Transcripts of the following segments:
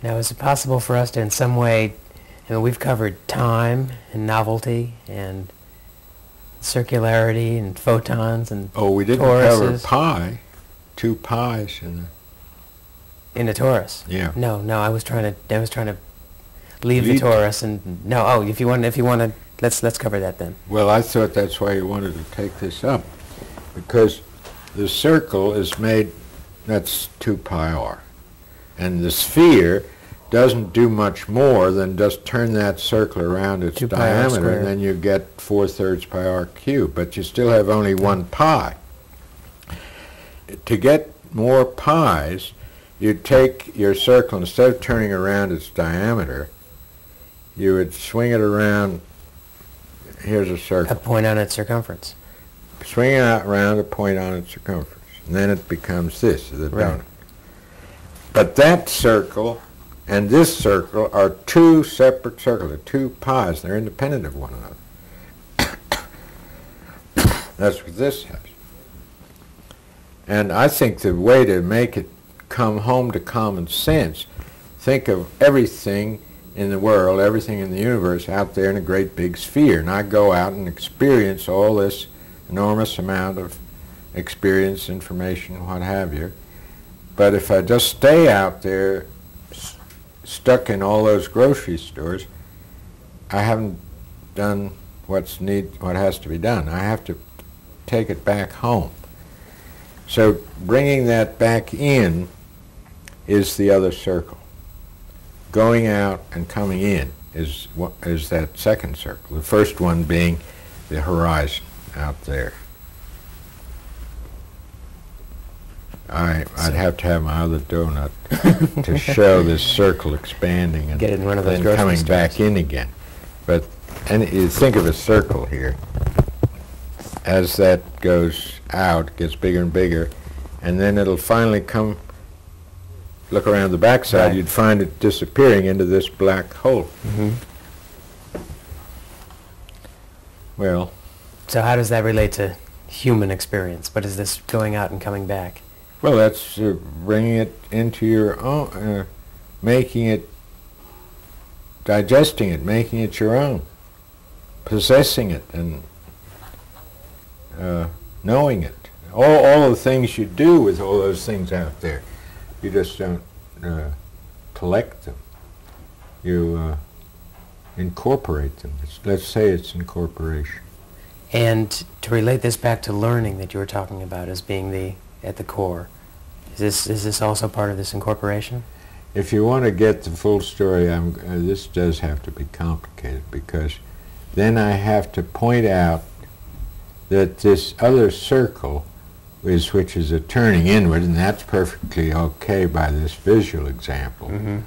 Now, is it possible for us to, in some way, we've covered time and novelty and circularity and photons and Oh, we didn't toruses. cover pi. 2 pi's In a torus. Yeah. No, I was trying to leave the torus and no. Oh, if you want to, let's cover that then. Well, I thought that's why you wanted to take this up, because the circle is made. That's 2 pi r, and the sphere doesn't do much more than just turn that circle around its diameter, and then you get 4/3 pi r cubed, but you still have only 1 pi. To get more pi's, you take your circle, instead of turning around its diameter, you would swing it around. Here's a circle. A point on its circumference. Swing it out around a point on its circumference, and then it becomes this, the donut. But that circle and this circle are 2 separate circles, they're 2 pi's, they're independent of one another. That's what this has. And I think the way to make it come home to common sense, think of everything in the world, everything in the universe out there in a great big sphere, and I go out and experience all this enormous amount of experience, information, what have you. But if I just stay out there stuck in all those grocery stores, I haven't done what has to be done. I have to take it back home. So bringing that back in is the other circle. Going out and coming in is that second circle, the first one being the horizon out there. I'd have to have my other donut to show this circle expanding and get it in one of those then coming stores. Back in again. But you think of a circle here. As that goes out, it gets bigger and bigger, and then it'll finally come. Look around the backside, you'd find it disappearing into this black hole. Mm-hmm. Well. So how does that relate to human experience? What is this going out and coming back? Well, that's bringing it into your own, making it, digesting it, making it your own, possessing it, and knowing it. All the things you do with all those things out there, you just don't collect them. You incorporate them. Let's say it's incorporation. And to relate this back to learning that you were talking about as being at the core, is this also part of this incorporation? If you want to get the full story, this does have to be complicated, because then I have to point out that this other circle which is a turning inward, and that's perfectly okay by this visual example. Mm-hmm.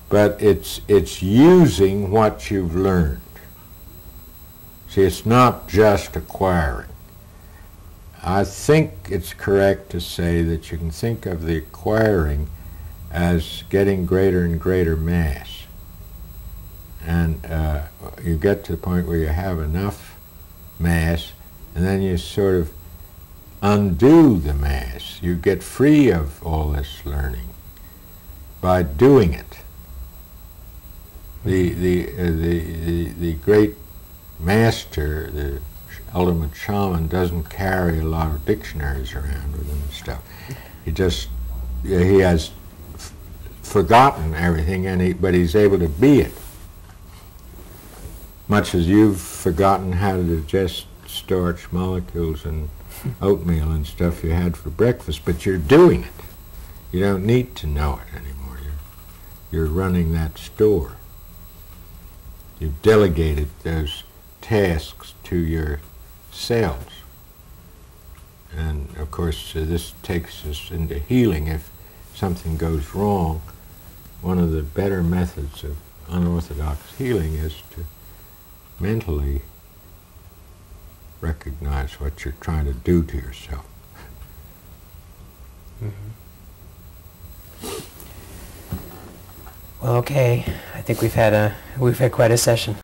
But it's using what you've learned. See, it's not just acquiring. I think it's correct to say that you can think of the acquiring as getting greater and greater mass. And you get to the point where you have enough mass, and then you sort of undo the mass. You get free of all this learning by doing it. The great master, the ultimate shaman, doesn't carry a lot of dictionaries around with him and stuff. He has forgotten everything, but he's able to be it. Much as you've forgotten how to digest starch molecules and oatmeal and stuff you had for breakfast, but you're doing it. You don't need to know it anymore. You're running that store. You've delegated those tasks to your cells. And of course, this takes us into healing. If something goes wrong, one of the better methods of unorthodox healing is to mentally recognize what you're trying to do to yourself. Mm-hmm. Well, okay. I think we've had quite a session.